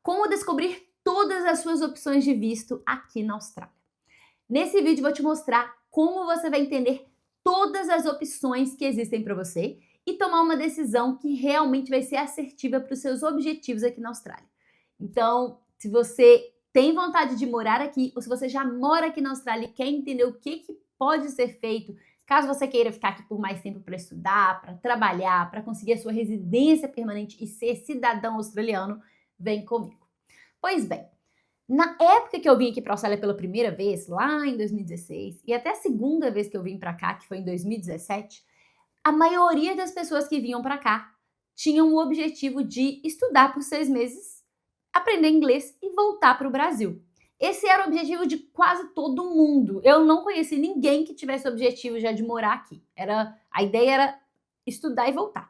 Como descobrir todas as suas opções de visto aqui na Austrália. Nesse vídeo vou te mostrar como você vai entender todas as opções que existem para você e tomar uma decisão que realmente vai ser assertiva para os seus objetivos aqui na Austrália. Então, se você tem vontade de morar aqui ou se você já mora aqui na Austrália e quer entender o que pode ser feito, caso você queira ficar aqui por mais tempo para estudar, para trabalhar, para conseguir a sua residência permanente e ser cidadão australiano, vem comigo. Pois bem, na época que eu vim aqui para a Austrália pela primeira vez, lá em 2016, e até a segunda vez que eu vim para cá, que foi em 2017, a maioria das pessoas que vinham para cá tinham o objetivo de estudar por 6 meses, aprender inglês e voltar para o Brasil. Esse era o objetivo de quase todo mundo. Eu não conheci ninguém que tivesse o objetivo já de morar aqui. A ideia era estudar e voltar.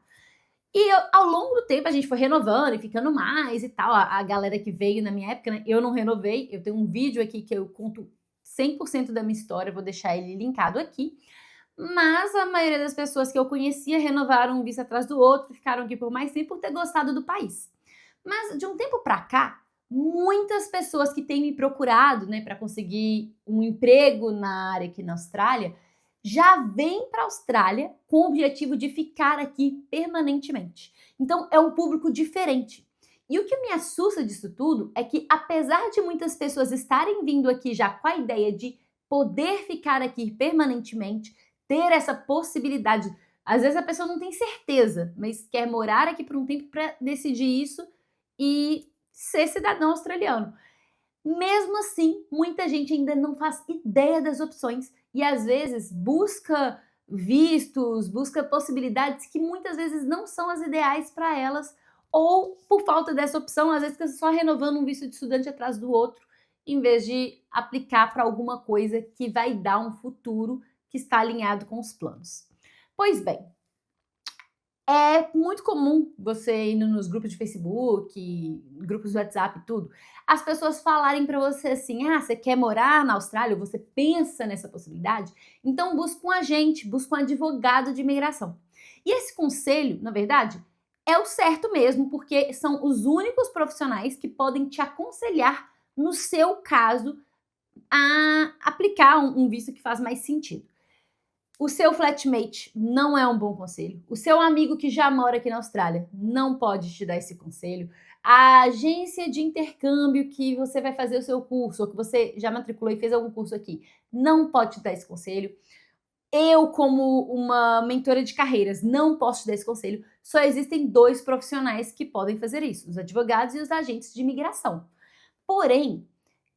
E ao longo do tempo a gente foi renovando e ficando mais e tal. A galera que veio na minha época, né, eu não renovei. Eu tenho um vídeo aqui que eu conto 100% da minha história, vou deixar ele linkado aqui. Mas a maioria das pessoas que eu conhecia renovaram um visto atrás do outro, ficaram aqui por mais tempo por ter gostado do país. Mas de um tempo para cá, muitas pessoas que têm me procurado, né, para conseguir um emprego na área aqui na Austrália, já vêm para a Austrália com o objetivo de ficar aqui permanentemente. Então é um público diferente. E o que me assusta disso tudo é que, apesar de muitas pessoas estarem vindo aqui já com a ideia de poder ficar aqui permanentemente, ter essa possibilidade, às vezes a pessoa não tem certeza, mas quer morar aqui por um tempo para decidir isso e ser cidadão australiano. Mesmo assim, muita gente ainda não faz ideia das opções e às vezes busca vistos, busca possibilidades que muitas vezes não são as ideais para elas, ou por falta dessa opção, às vezes fica só renovando um visto de estudante atrás do outro, em vez de aplicar para alguma coisa que vai dar um futuro que está alinhado com os planos. Pois bem, é muito comum você indo nos grupos de Facebook, grupos do WhatsApp e tudo, as pessoas falarem para você assim: ah, você quer morar na Austrália? Ou você pensa nessa possibilidade? Então busca um agente, busca um advogado de imigração. E esse conselho, na verdade, é o certo mesmo, porque são os únicos profissionais que podem te aconselhar, no seu caso, a aplicar um visto que faz mais sentido. O seu flatmate não é um bom conselho. O seu amigo que já mora aqui na Austrália não pode te dar esse conselho. A agência de intercâmbio que você vai fazer o seu curso, ou que você já matriculou e fez algum curso aqui, não pode te dar esse conselho. Eu, como uma mentora de carreiras, não posso te dar esse conselho. Só existem 2 profissionais que podem fazer isso: os advogados e os agentes de imigração. Porém,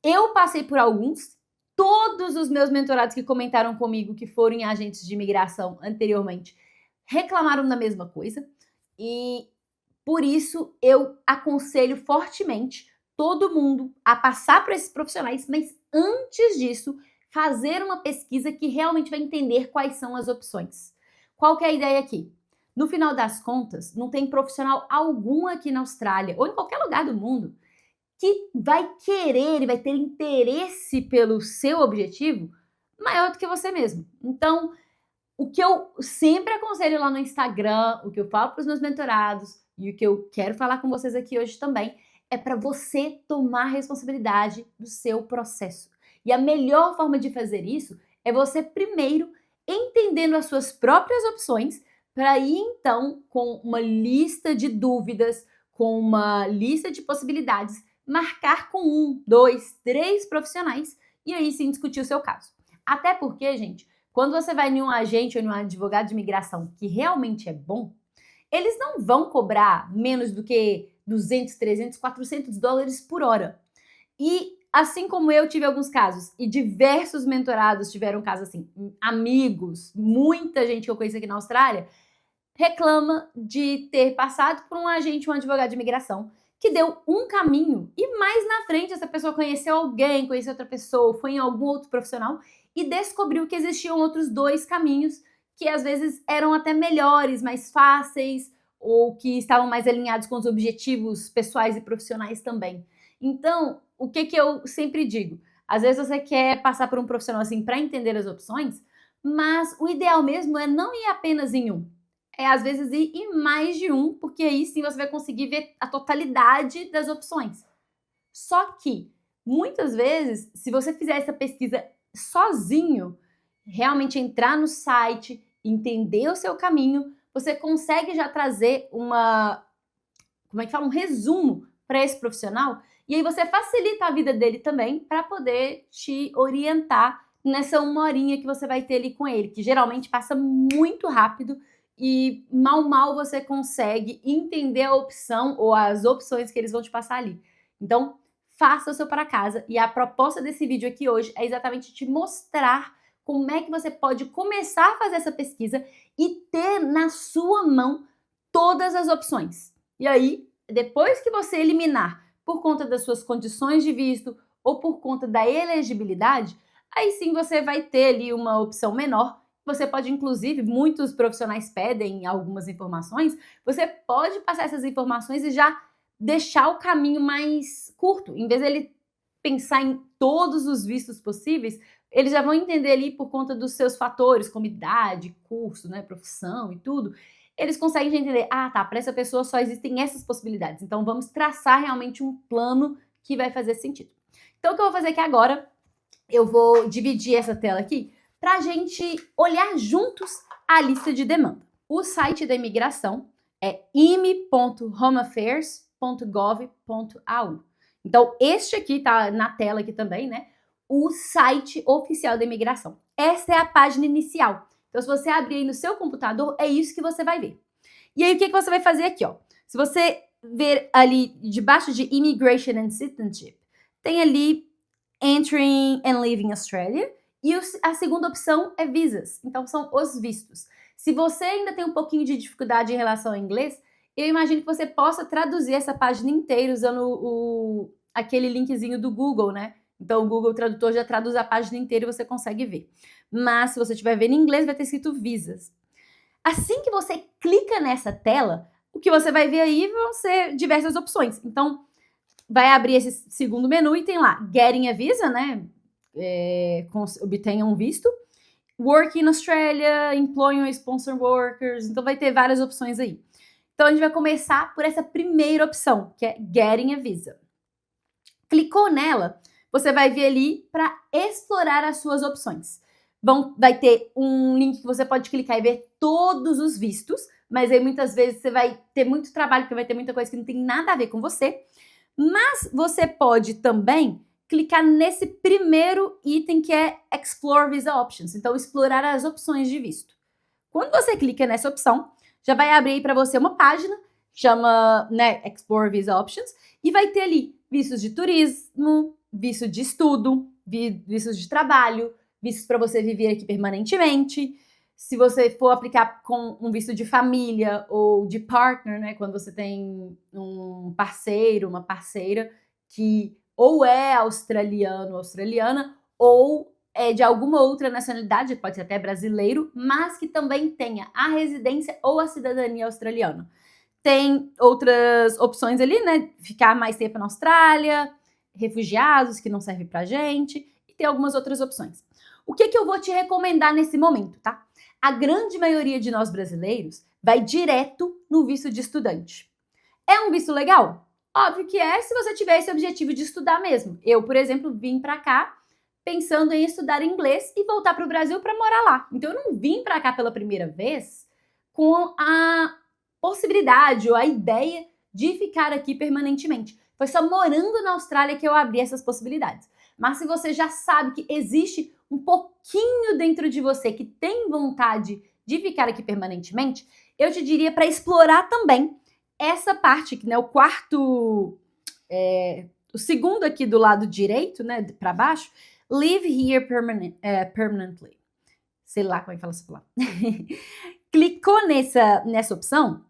eu passei por alguns. Todos os meus mentorados que comentaram comigo que foram em agentes de imigração anteriormente reclamaram da mesma coisa e por isso eu aconselho fortemente todo mundo a passar por esses profissionais, mas antes disso, fazer uma pesquisa que realmente vai entender quais são as opções. Qual que é a ideia aqui? No final das contas, não tem profissional algum aqui na Austrália ou em qualquer lugar do mundo que vai querer e vai ter interesse pelo seu objetivo maior do que você mesmo. Então, o que eu sempre aconselho lá no Instagram, o que eu falo para os meus mentorados e o que eu quero falar com vocês aqui hoje também, é para você tomar responsabilidade do seu processo. E a melhor forma de fazer isso é você primeiro entendendo as suas próprias opções, para ir então com uma lista de dúvidas, com uma lista de possibilidades, marcar com 1, 2, 3 profissionais e aí sim discutir o seu caso. Até porque, gente, quando você vai em um agente ou em um advogado de imigração que realmente é bom, eles não vão cobrar menos do que 200, 300, 400 dólares por hora. E assim como eu tive alguns casos e diversos mentorados tiveram casos assim, amigos, muita gente que eu conheço aqui na Austrália reclama de ter passado por um agente, um advogado de imigração, que deu um caminho e mais na frente essa pessoa conheceu alguém, conheceu outra pessoa, foi em algum outro profissional e descobriu que existiam outros 2 caminhos que às vezes eram até melhores, mais fáceis ou que estavam mais alinhados com os objetivos pessoais e profissionais também. Então, o que eu sempre digo? Às vezes você quer passar por um profissional assim para entender as opções, mas o ideal mesmo é não ir apenas em um. É, às vezes, ir em mais de um, porque aí sim você vai conseguir ver a totalidade das opções. Só que, muitas vezes, se você fizer essa pesquisa sozinho, realmente entrar no site, entender o seu caminho, você consegue já trazer um resumo para esse profissional, e aí você facilita a vida dele também para poder te orientar nessa 1 horinha que você vai ter ali com ele, que geralmente passa muito rápido e mal você consegue entender a opção ou as opções que eles vão te passar ali. Então, faça o seu para casa, e a proposta desse vídeo aqui hoje é exatamente te mostrar como é que você pode começar a fazer essa pesquisa e ter na sua mão todas as opções. E aí, depois que você eliminar por conta das suas condições de visto ou por conta da elegibilidade, aí sim você vai ter ali uma opção menor. Você pode, inclusive, muitos profissionais pedem algumas informações, você pode passar essas informações e já deixar o caminho mais curto. Em vez dele pensar em todos os vistos possíveis, eles já vão entender ali por conta dos seus fatores, como idade, curso, né, profissão e tudo. Eles conseguem entender, tá, para essa pessoa só existem essas possibilidades. Então vamos traçar realmente um plano que vai fazer sentido. Então o que eu vou fazer aqui agora, eu vou dividir essa tela aqui para a gente olhar juntos a lista de demanda. O site da imigração é ime.homeaffairs.gov.au. Então, este aqui tá na tela aqui também, né? O site oficial da imigração. Essa é a página inicial. Então, se você abrir aí no seu computador, é isso que você vai ver. E aí, o que você vai fazer aqui, ó? Se você ver ali debaixo de Immigration and Citizenship, tem ali Entering and Leaving Australia, e a segunda opção é Visas. Então, são os vistos. Se você ainda tem um pouquinho de dificuldade em relação ao inglês, eu imagino que você possa traduzir essa página inteira usando aquele linkzinho do Google, né? Então, o Google Tradutor já traduz a página inteira e você consegue ver. Mas, se você estiver vendo em inglês, vai ter escrito Visas. Assim que você clica nessa tela, o que você vai ver aí vão ser diversas opções. Então, vai abrir esse segundo menu e tem lá Getting a Visa, né? Obtenha um visto. Work in Australia, Employing or Sponsor Workers. Então, vai ter várias opções aí. Então, a gente vai começar por essa primeira opção, que é Getting a Visa. Clicou nela, você vai vir ali para explorar as suas opções. Vai ter um link que você pode clicar e ver todos os vistos, mas aí muitas vezes você vai ter muito trabalho, porque vai ter muita coisa que não tem nada a ver com você. Mas você pode também clicar nesse primeiro item que é Explore Visa Options, então explorar as opções de visto. Quando você clica nessa opção, já vai abrir para você uma página, chama, né, Explore Visa Options, e vai ter ali vistos de turismo, visto de estudo, vistos de trabalho, vistos para você viver aqui permanentemente. Se você for aplicar com um visto de família ou de partner, né, quando você tem um parceiro, uma parceira que ou é australiano ou australiana, ou é de alguma outra nacionalidade, pode ser até brasileiro, mas que também tenha a residência ou a cidadania australiana. Tem outras opções ali, né? Ficar mais tempo na Austrália, refugiados, que não serve pra gente, e tem algumas outras opções. O que eu vou te recomendar nesse momento, tá? A grande maioria de nós brasileiros vai direto no visto de estudante. É um visto legal? Óbvio que é, se você tiver esse objetivo de estudar mesmo. Eu, por exemplo, vim pra cá pensando em estudar inglês e voltar para o Brasil para morar lá. Então, eu não vim para cá pela primeira vez com a possibilidade ou a ideia de ficar aqui permanentemente. Foi só morando na Austrália que eu abri essas possibilidades. Mas se você já sabe que existe um pouquinho dentro de você que tem vontade de ficar aqui permanentemente, eu te diria para explorar também essa parte, que né, o quarto, o segundo aqui do lado direito, né, para baixo, Live here permanently. Sei lá como é que fala essa palavra. Clicou nessa opção,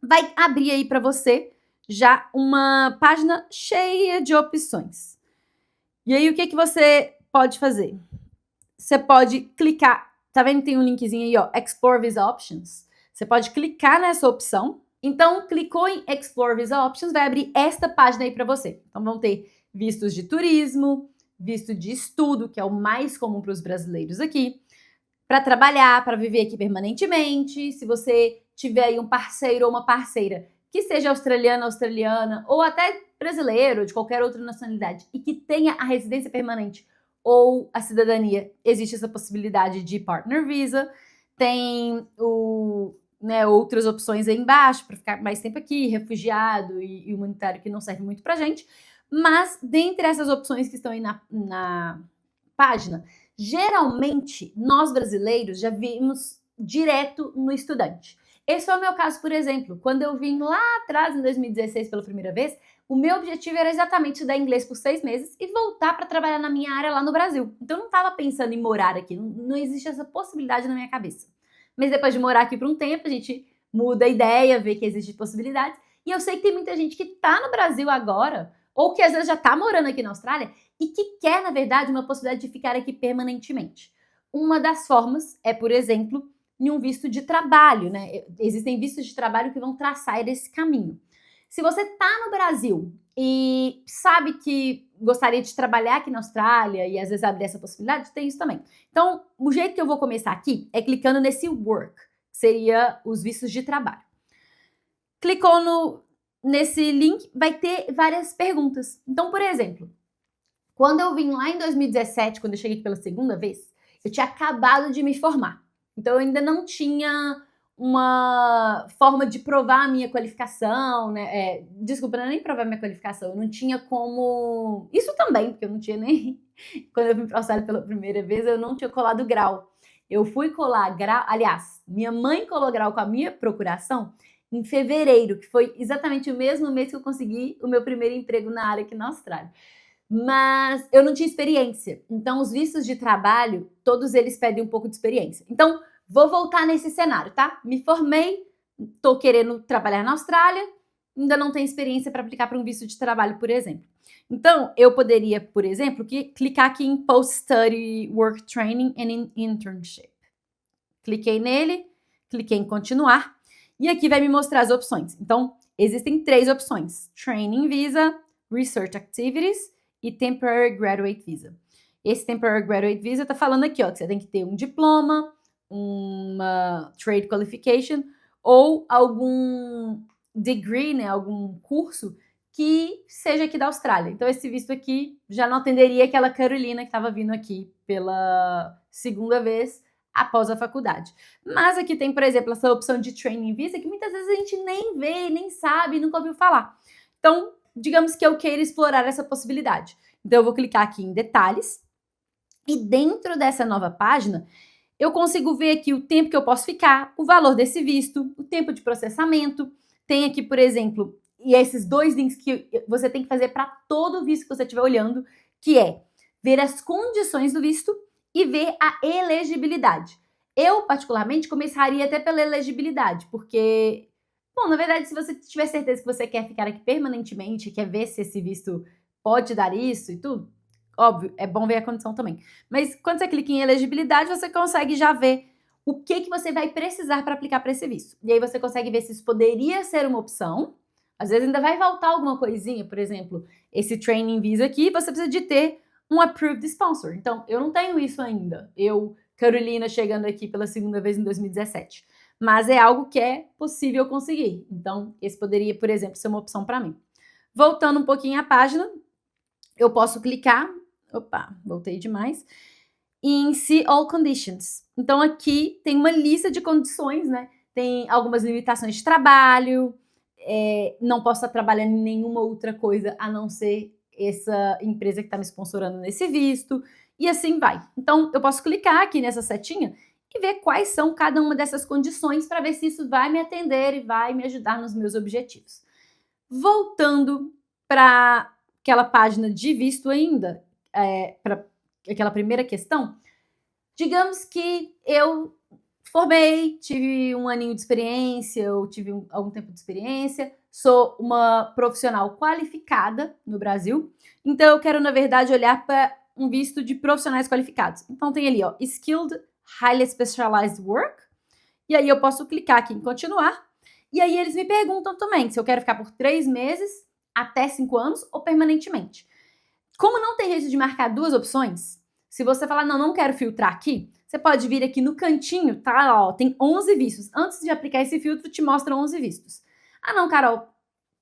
vai abrir aí para você já uma página cheia de opções. E aí, o que você pode fazer? Você pode clicar, tá vendo que tem um linkzinho aí, ó, Explore Visa Options? Você pode clicar nessa opção. Então, clicou em Explore Visa Options, vai abrir esta página aí para você. Então, vão ter vistos de turismo, visto de estudo, que é o mais comum para os brasileiros aqui, para trabalhar, para viver aqui permanentemente. Se você tiver aí um parceiro ou uma parceira que seja australiana, ou até brasileiro ou de qualquer outra nacionalidade e que tenha a residência permanente ou a cidadania, existe essa possibilidade de partner visa. Tem outras opções aí embaixo para ficar mais tempo aqui, refugiado e humanitário, que não serve muito pra gente. Mas dentre essas opções que estão aí na página, geralmente nós brasileiros já vimos direto no estudante. Esse foi o meu caso, por exemplo. Quando eu vim lá atrás, em 2016, pela primeira vez, o meu objetivo era exatamente estudar inglês por 6 meses e voltar para trabalhar na minha área lá no Brasil. Então eu não estava pensando em morar aqui, não existe essa possibilidade na minha cabeça. Mas depois de morar aqui por um tempo, a gente muda a ideia, vê que existem possibilidades. E eu sei que tem muita gente que está no Brasil agora, ou que às vezes já está morando aqui na Austrália, e que quer, na verdade, uma possibilidade de ficar aqui permanentemente. Uma das formas é, por exemplo, em um visto de trabalho, né? Existem vistos de trabalho que vão traçar esse caminho. Se você está no Brasil e sabe que gostaria de trabalhar aqui na Austrália e às vezes abrir essa possibilidade, tem isso também. Então, o jeito que eu vou começar aqui é clicando nesse work, que seria os vistos de trabalho. Clicou nesse link, vai ter várias perguntas. Então, por exemplo, quando eu vim lá em 2017, quando eu cheguei aqui pela segunda vez, eu tinha acabado de me formar. Então, eu ainda não tinha uma forma de provar a minha qualificação, né? Desculpa, não é nem provar a minha qualificação, eu não tinha como... Isso também, porque eu não tinha nem... Quando eu vim para a Austrália pela primeira vez, eu não tinha colado grau. Eu fui colar grau... Aliás, minha mãe colou grau com a minha procuração em fevereiro, que foi exatamente o mesmo mês que eu consegui o meu primeiro emprego na área aqui na Austrália. Mas eu não tinha experiência. Então, os vistos de trabalho, todos eles pedem um pouco de experiência. Então, vou voltar nesse cenário, tá? Me formei, tô querendo trabalhar na Austrália, ainda não tenho experiência para aplicar para um visto de trabalho, por exemplo. Então, eu poderia, por exemplo, clicar aqui em Post-Study Work Training and Internship. Cliquei nele, cliquei em continuar, e aqui vai me mostrar as opções. Então, existem 3 opções: Training Visa, Research Activities e Temporary Graduate Visa. Esse Temporary Graduate Visa tá falando aqui, ó, que você tem que ter um diploma, uma Trade Qualification ou algum degree, né, algum curso que seja aqui da Austrália. Então, esse visto aqui já não atenderia aquela Carolina que estava vindo aqui pela segunda vez após a faculdade. Mas aqui tem, por exemplo, essa opção de Training Visa que muitas vezes a gente nem vê, nem sabe, nunca ouviu falar. Então, digamos que eu queira explorar essa possibilidade. Então, eu vou clicar aqui em Detalhes e dentro dessa nova página, eu consigo ver aqui o tempo que eu posso ficar, o valor desse visto, o tempo de processamento. Tem aqui, por exemplo, e esses 2 links que você tem que fazer para todo visto que você estiver olhando, que é ver as condições do visto e ver a elegibilidade. Eu, particularmente, começaria até pela elegibilidade, porque, bom, na verdade, se você tiver certeza que você quer ficar aqui permanentemente, quer ver se esse visto pode dar isso e tudo, óbvio, é bom ver a condição também. Mas quando você clica em elegibilidade, você consegue já ver o que você vai precisar para aplicar para esse visto. E aí você consegue ver se isso poderia ser uma opção. Às vezes ainda vai faltar alguma coisinha, por exemplo, esse Training Visa aqui, você precisa de ter um Approved Sponsor. Então, eu não tenho isso ainda. Eu, Carolina, chegando aqui pela segunda vez em 2017. Mas é algo que é possível conseguir. Então, esse poderia, por exemplo, ser uma opção para mim. Voltando um pouquinho à página, eu posso clicar... Opa, voltei demais. Em See All Conditions. Então, aqui tem uma lista de condições, né? Tem algumas limitações de trabalho, não posso estar trabalhando em nenhuma outra coisa a não ser essa empresa que está me sponsorando nesse visto, e assim vai. Então, eu posso clicar aqui nessa setinha e ver quais são cada uma dessas condições para ver se isso vai me atender e vai me ajudar nos meus objetivos. Voltando para aquela página de visto ainda, para aquela primeira questão, digamos que eu formei, tive um aninho de experiência, eu tive algum tempo de experiência, sou uma profissional qualificada no Brasil, então eu quero, na verdade, olhar para um visto de profissionais qualificados. Então tem ali, ó, Skilled Highly Specialized Work, e aí eu posso clicar aqui em continuar, e aí eles me perguntam também se eu quero ficar por 3 meses, até 5 anos ou permanentemente. Como não tem jeito de marcar 2 opções, se você falar, não quero filtrar aqui, você pode vir aqui no cantinho, tá? Ó, tem 11 vistos. Antes de aplicar esse filtro, te mostra 11 vistos. Ah, não, Carol,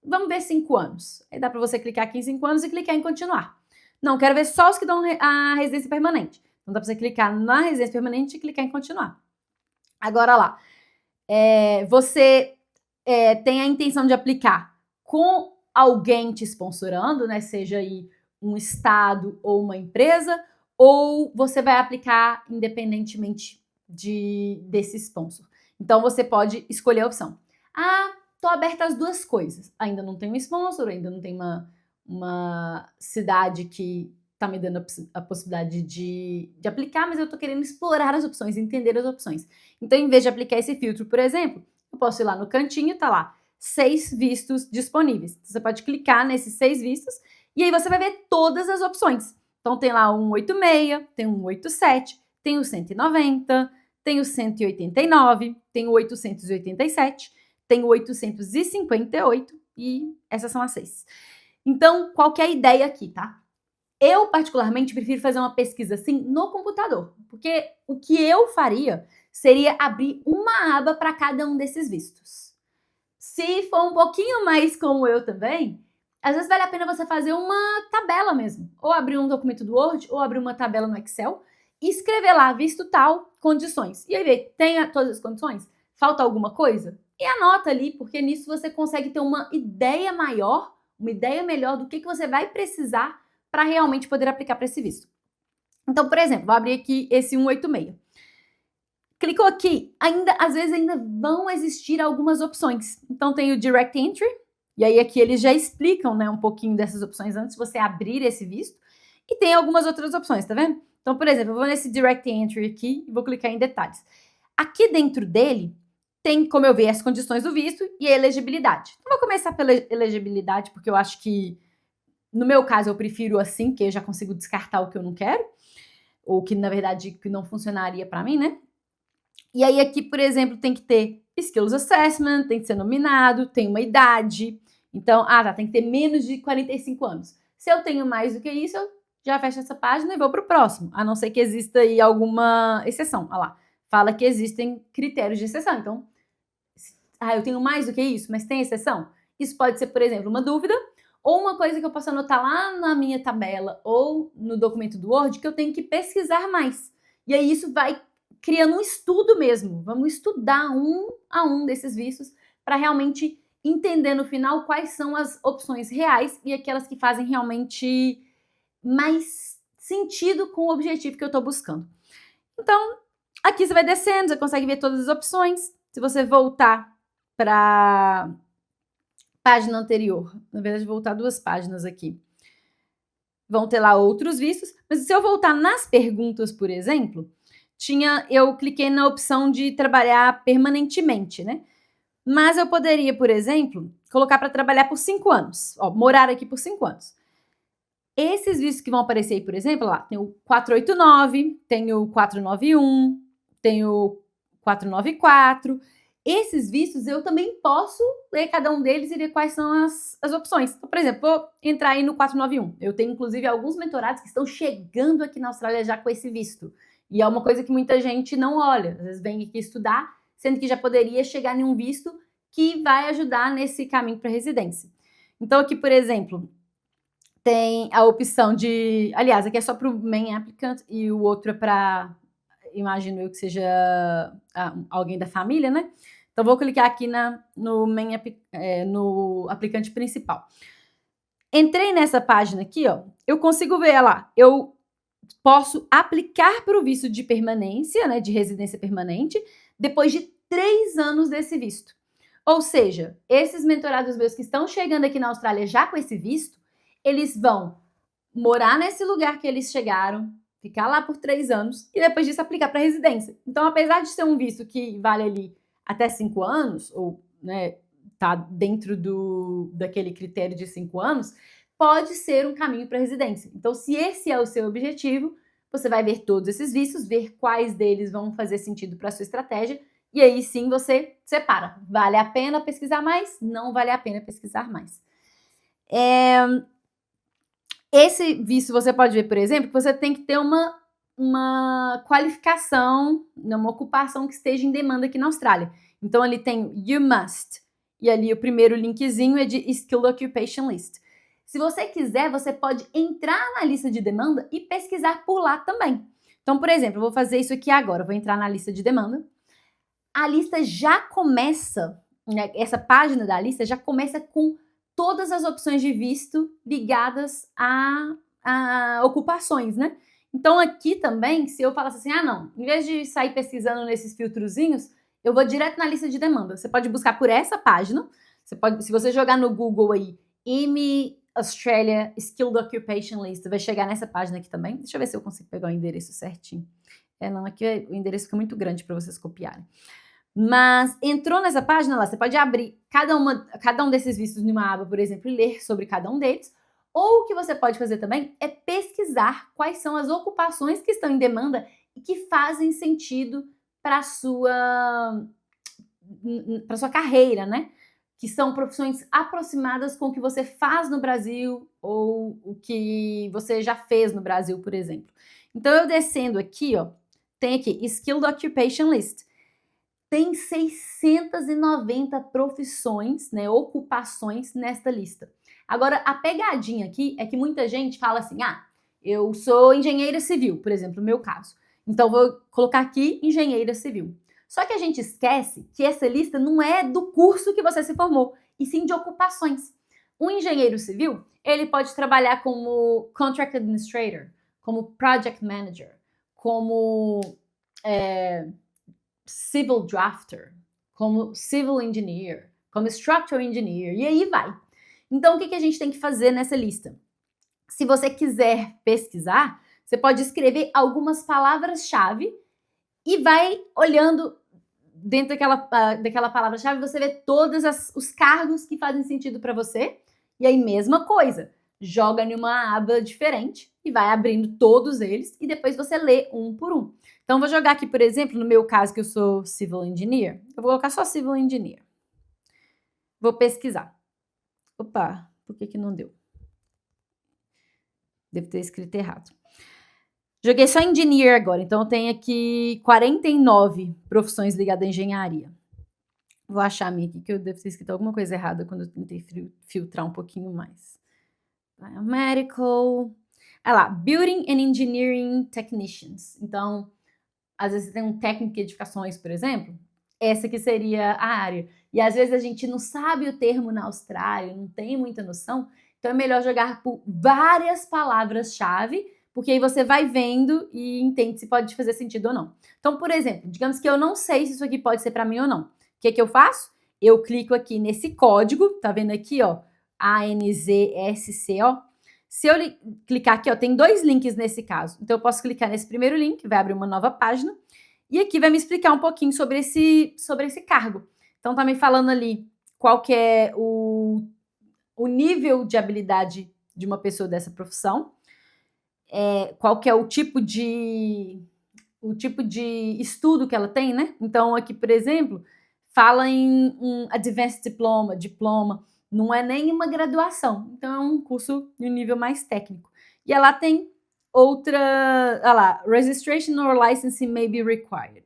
vamos ver 5 anos. Aí dá para você clicar aqui em 5 anos e clicar em continuar. Não, quero ver só os que dão a residência permanente. Então dá para você clicar na residência permanente e clicar em continuar. Agora lá, você tem a intenção de aplicar com alguém te sponsorando, né? Seja aí um estado ou uma empresa, ou você vai aplicar independentemente desse sponsor. Então você pode escolher a opção. Ah, tô aberta às duas coisas. Ainda não tem um sponsor, ainda não tem uma cidade que tá me dando a possibilidade de aplicar, mas eu tô querendo explorar as opções, entender as opções. Então, em vez de aplicar esse filtro, por exemplo, eu posso ir lá no cantinho, tá lá, 6 vistos disponíveis. Você pode clicar nesses 6 vistos e aí você vai ver todas as opções. Então, tem lá o 186, tem o 187, tem o 190, tem o 189, tem o 887, tem o 858 e essas são as 6. Então, qual que é a ideia aqui, tá? Eu, particularmente, prefiro fazer uma pesquisa assim no computador, porque o que eu faria seria abrir uma aba para cada um desses vistos. Se for um pouquinho mais como eu também, às vezes vale a pena você fazer uma tabela mesmo, ou abrir um documento do Word, ou abrir uma tabela no Excel, e escrever lá, visto tal, condições. E aí ver, tem todas as condições? Falta alguma coisa? E anota ali, porque nisso você consegue ter uma ideia maior, uma ideia melhor do que você vai precisar para realmente poder aplicar para esse visto. Então, por exemplo, vou abrir aqui esse 186. Clicou aqui, às vezes ainda vão existir algumas opções. Então tem o Direct Entry, e aí aqui eles já explicam, né, um pouquinho dessas opções antes de você abrir esse visto. E tem algumas outras opções, tá vendo? Então, por exemplo, eu vou nesse Direct Entry aqui e vou clicar em detalhes. Aqui dentro dele tem, como eu vi, as condições do visto e a elegibilidade. Então, vou começar pela elegibilidade, porque eu acho que, no meu caso, eu prefiro assim, porque eu já consigo descartar o que eu não quero, ou que, na verdade, que não funcionaria para mim, né? E aí aqui, por exemplo, tem que ter Skills Assessment, tem que ser nominado, tem uma idade. Então, tem que ter menos de 45 anos. Se eu tenho mais do que isso, eu já fecho essa página e vou para o próximo. A não ser que exista aí alguma exceção. Olha lá, fala que existem critérios de exceção. Então, eu tenho mais do que isso, mas tem exceção? Isso pode ser, por exemplo, uma dúvida ou uma coisa que eu posso anotar lá na minha tabela ou no documento do Word que eu tenho que pesquisar mais. E aí isso vai criando um estudo mesmo. Vamos estudar um a um desses vistos para realmente entender no final quais são as opções reais e aquelas que fazem realmente mais sentido com o objetivo que eu estou buscando. Então, aqui você vai descendo, você consegue ver todas as opções. Se você voltar para página anterior, na verdade, voltar 2 páginas aqui, vão ter lá outros vistos. Mas se eu voltar nas perguntas, por exemplo, eu cliquei na opção de trabalhar permanentemente, né? Mas eu poderia, por exemplo, colocar para trabalhar por 5 anos. Ó, morar aqui por 5 anos. Esses vistos que vão aparecer aí, por exemplo, lá tem o 489, tem o 491, tem o 494. Esses vistos eu também posso ler cada um deles e ver quais são as opções. Então, por exemplo, vou entrar aí no 491. Eu tenho, inclusive, alguns mentorados que estão chegando aqui na Austrália já com esse visto. E é uma coisa que muita gente não olha. Às vezes vem aqui estudar, sendo que já poderia chegar em um visto que vai ajudar nesse caminho para residência. Então, aqui, por exemplo, tem a opção de... Aliás, aqui é só para o main applicant e o outro é para, imagino eu que seja alguém da família, né? Então, vou clicar aqui no aplicante principal. Entrei nessa página aqui, ó, eu consigo ver lá, eu posso aplicar para o visto de permanência, né, de residência permanente, depois de 3 anos desse visto. Ou seja, esses mentorados meus que estão chegando aqui na Austrália já com esse visto, eles vão morar nesse lugar que eles chegaram, ficar lá por 3 anos e depois disso aplicar para residência. Então, apesar de ser um visto que vale ali até 5 anos, ou, né, tá dentro daquele critério de 5 anos, pode ser um caminho para residência. Então, se esse é o seu objetivo, você vai ver todos esses vistos, ver quais deles vão fazer sentido para a sua estratégia, e aí sim você separa. Vale a pena pesquisar mais? Não vale a pena pesquisar mais. Esse visto você pode ver, por exemplo, que você tem que ter uma qualificação, uma ocupação que esteja em demanda aqui na Austrália. Então, ele tem you must e ali o primeiro linkzinho é de Skilled Occupation List. Se você quiser, você pode entrar na lista de demanda e pesquisar por lá também. Então, por exemplo, eu vou fazer isso aqui agora, eu vou entrar na lista de demanda. A lista já começa, né, essa página da lista já começa com todas as opções de visto ligadas a ocupações, né? Então aqui também, se eu falasse assim, não, em vez de sair pesquisando nesses filtrozinhos, eu vou direto na lista de demanda. Você pode buscar por essa página, se você jogar no Google aí, IME Australia Skilled Occupation List, vai chegar nessa página aqui também. Deixa eu ver se eu consigo pegar o endereço certinho. Não, aqui o endereço fica muito grande para vocês copiarem. Mas entrou nessa página lá, você pode abrir cada um desses vistos numa aba, por exemplo, e ler sobre cada um deles. Ou o que você pode fazer também é pesquisar quais são as ocupações que estão em demanda e que fazem sentido para sua carreira, né? Que são profissões aproximadas com o que você faz no Brasil ou o que você já fez no Brasil, por exemplo. Então, eu descendo aqui, ó, tem aqui Skilled Occupation List. Tem 690 profissões, né, ocupações nesta lista. Agora, a pegadinha aqui é que muita gente fala assim, eu sou engenheira civil, por exemplo, no meu caso. Então, vou colocar aqui engenheira civil. Só que a gente esquece que essa lista não é do curso que você se formou, e sim de ocupações. Um engenheiro civil, ele pode trabalhar como Contract Administrator, como Project Manager, como Civil Drafter, como Civil Engineer, como Structural Engineer, e aí vai. Então, o que a gente tem que fazer nessa lista? Se você quiser pesquisar, você pode escrever algumas palavras-chave e vai olhando dentro daquela palavra-chave, você vê todos os cargos que fazem sentido para você. E aí, mesma coisa, joga em uma aba diferente e vai abrindo todos eles e depois você lê um por um. Então, vou jogar aqui, por exemplo, no meu caso, que eu sou Civil Engineer, eu vou colocar só Civil Engineer. Vou pesquisar. Opa, por que não deu? Devo ter escrito errado. Joguei só Engineer agora, então eu tenho aqui 49 profissões ligadas à engenharia. Vou achar a minha aqui, que eu devo ter escrito alguma coisa errada quando eu tentei filtrar um pouquinho mais. Biomedical. Lá, Building and Engineering Technicians. Então, às vezes você tem um técnico de edificações, por exemplo. Essa aqui seria a área. E às vezes a gente não sabe o termo na Austrália, não tem muita noção. Então é melhor jogar por várias palavras-chave, porque aí você vai vendo e entende se pode fazer sentido ou não. Então, por exemplo, digamos que eu não sei se isso aqui pode ser para mim ou não. O que eu faço? Eu clico aqui nesse código, tá vendo aqui, ó, ANZSCO. Se eu clicar aqui, ó, tem 2 links nesse caso. Então, eu posso clicar nesse primeiro link, vai abrir uma nova página. E aqui vai me explicar um pouquinho sobre esse cargo. Então, tá me falando ali qual que é o nível de habilidade de uma pessoa dessa profissão, qual que é o tipo de estudo que ela tem, né? Então, aqui, por exemplo, fala em um Advanced Diploma, não é nem uma graduação, então é um curso de um nível mais técnico. E ela tem outra, Registration or Licensing may be required.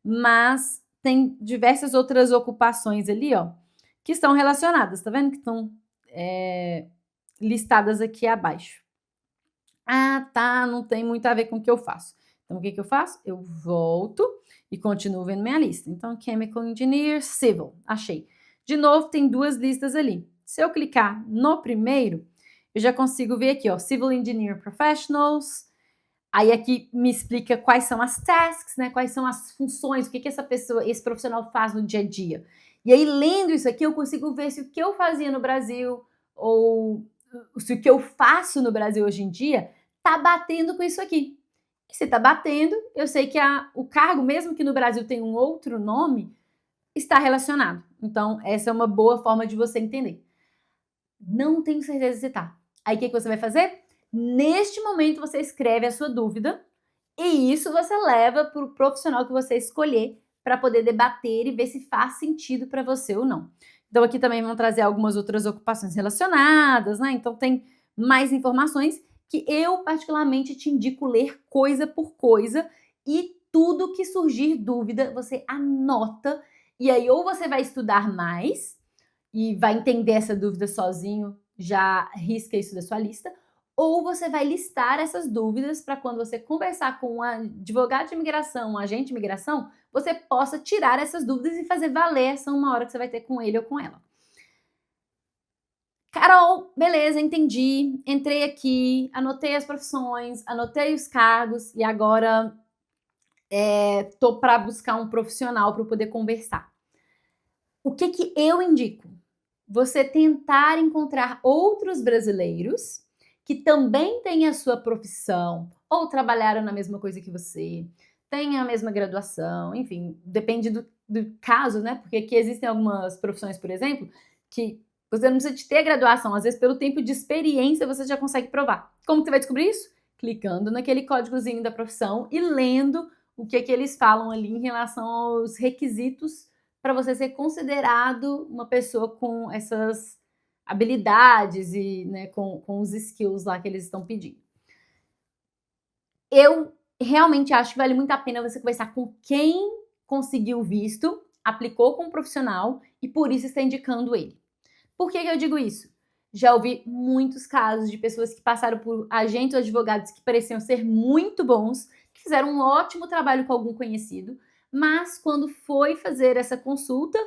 Mas tem diversas outras ocupações ali, ó, que estão relacionadas, tá vendo? Que estão listadas aqui abaixo. Tá, não tem muito a ver com o que eu faço. Então, o que eu faço? Eu volto e continuo vendo minha lista. Então, Chemical Engineer, Civil, achei. De novo, tem 2 listas ali. Se eu clicar no primeiro, eu já consigo ver aqui, ó, Civil Engineer Professionals. Aí aqui me explica quais são as tasks, né? Quais são as funções, o que esse profissional faz no dia a dia. E aí, lendo isso aqui, eu consigo ver se o que eu fazia no Brasil ou se o que eu faço no Brasil hoje em dia tá batendo com isso aqui. E se tá batendo, eu sei que o cargo, mesmo que no Brasil tenha um outro nome, está relacionado. Então, essa é uma boa forma de você entender. Não tenho certeza se tá. Aí, o que você vai fazer? Neste momento, você escreve a sua dúvida e isso você leva para o profissional que você escolher para poder debater e ver se faz sentido para você ou não. Então, aqui também vão trazer algumas outras ocupações relacionadas, né? Então, tem mais informações que eu, particularmente, te indico ler coisa por coisa e tudo que surgir dúvida, você anota e aí ou você vai estudar mais e vai entender essa dúvida sozinho, já risca isso da sua lista, ou você vai listar essas dúvidas para quando você conversar com um advogado de imigração, um agente de imigração, você possa tirar essas dúvidas e fazer valer essa 1 hora que você vai ter com ele ou com ela. Carol, beleza, entendi. Entrei aqui, anotei as profissões, anotei os cargos e agora tô para buscar um profissional para poder conversar. O que que eu indico? Você tentar encontrar outros brasileiros que também têm a sua profissão ou trabalharam na mesma coisa que você, têm a mesma graduação, enfim, depende do caso, né? Porque aqui existem algumas profissões, por exemplo, que você não precisa de ter graduação, às vezes pelo tempo de experiência você já consegue provar. Como você vai descobrir isso? Clicando naquele códigozinho da profissão e lendo o que eles falam ali em relação aos requisitos para você ser considerado uma pessoa com essas habilidades e, né, com os skills lá que eles estão pedindo. Eu realmente acho que vale muito a pena você conversar com quem conseguiu o visto, aplicou com um profissional e por isso está indicando ele. Por que eu digo isso? Já ouvi muitos casos de pessoas que passaram por agentes ou advogados que pareciam ser muito bons, que fizeram um ótimo trabalho com algum conhecido, mas quando foi fazer essa consulta,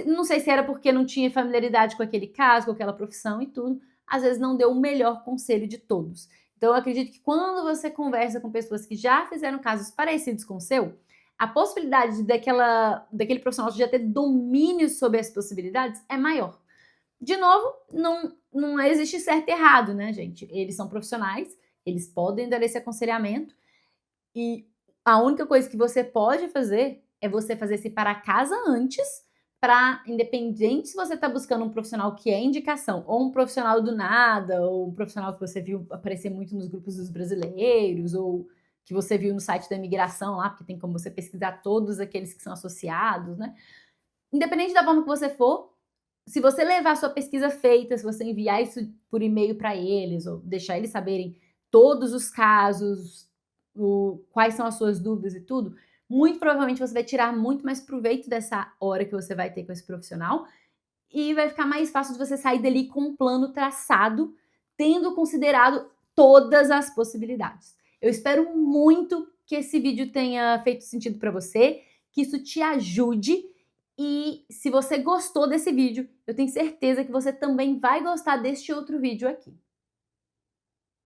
não sei se era porque não tinha familiaridade com aquele caso, com aquela profissão e tudo, às vezes não deu o melhor conselho de todos. Então eu acredito que quando você conversa com pessoas que já fizeram casos parecidos com o seu, a possibilidade daquele profissional já ter domínio sobre as possibilidades é maior. De novo, não existe certo e errado, né, gente? Eles são profissionais, eles podem dar esse aconselhamento e a única coisa que você pode fazer é você fazer esse para casa antes, para, independente se você está buscando um profissional que é indicação, ou um profissional do nada, ou um profissional que você viu aparecer muito nos grupos dos brasileiros, ou que você viu no site da imigração lá, porque tem como você pesquisar todos aqueles que são associados, né? Independente da forma que você for, se você levar a sua pesquisa feita, se você enviar isso por e-mail para eles, ou deixar eles saberem todos os casos, quais são as suas dúvidas e tudo, muito provavelmente você vai tirar muito mais proveito dessa hora que você vai ter com esse profissional e vai ficar mais fácil de você sair dali com um plano traçado, tendo considerado todas as possibilidades. Eu espero muito que esse vídeo tenha feito sentido para você, que isso te ajude. E se você gostou desse vídeo, eu tenho certeza que você também vai gostar deste outro vídeo aqui.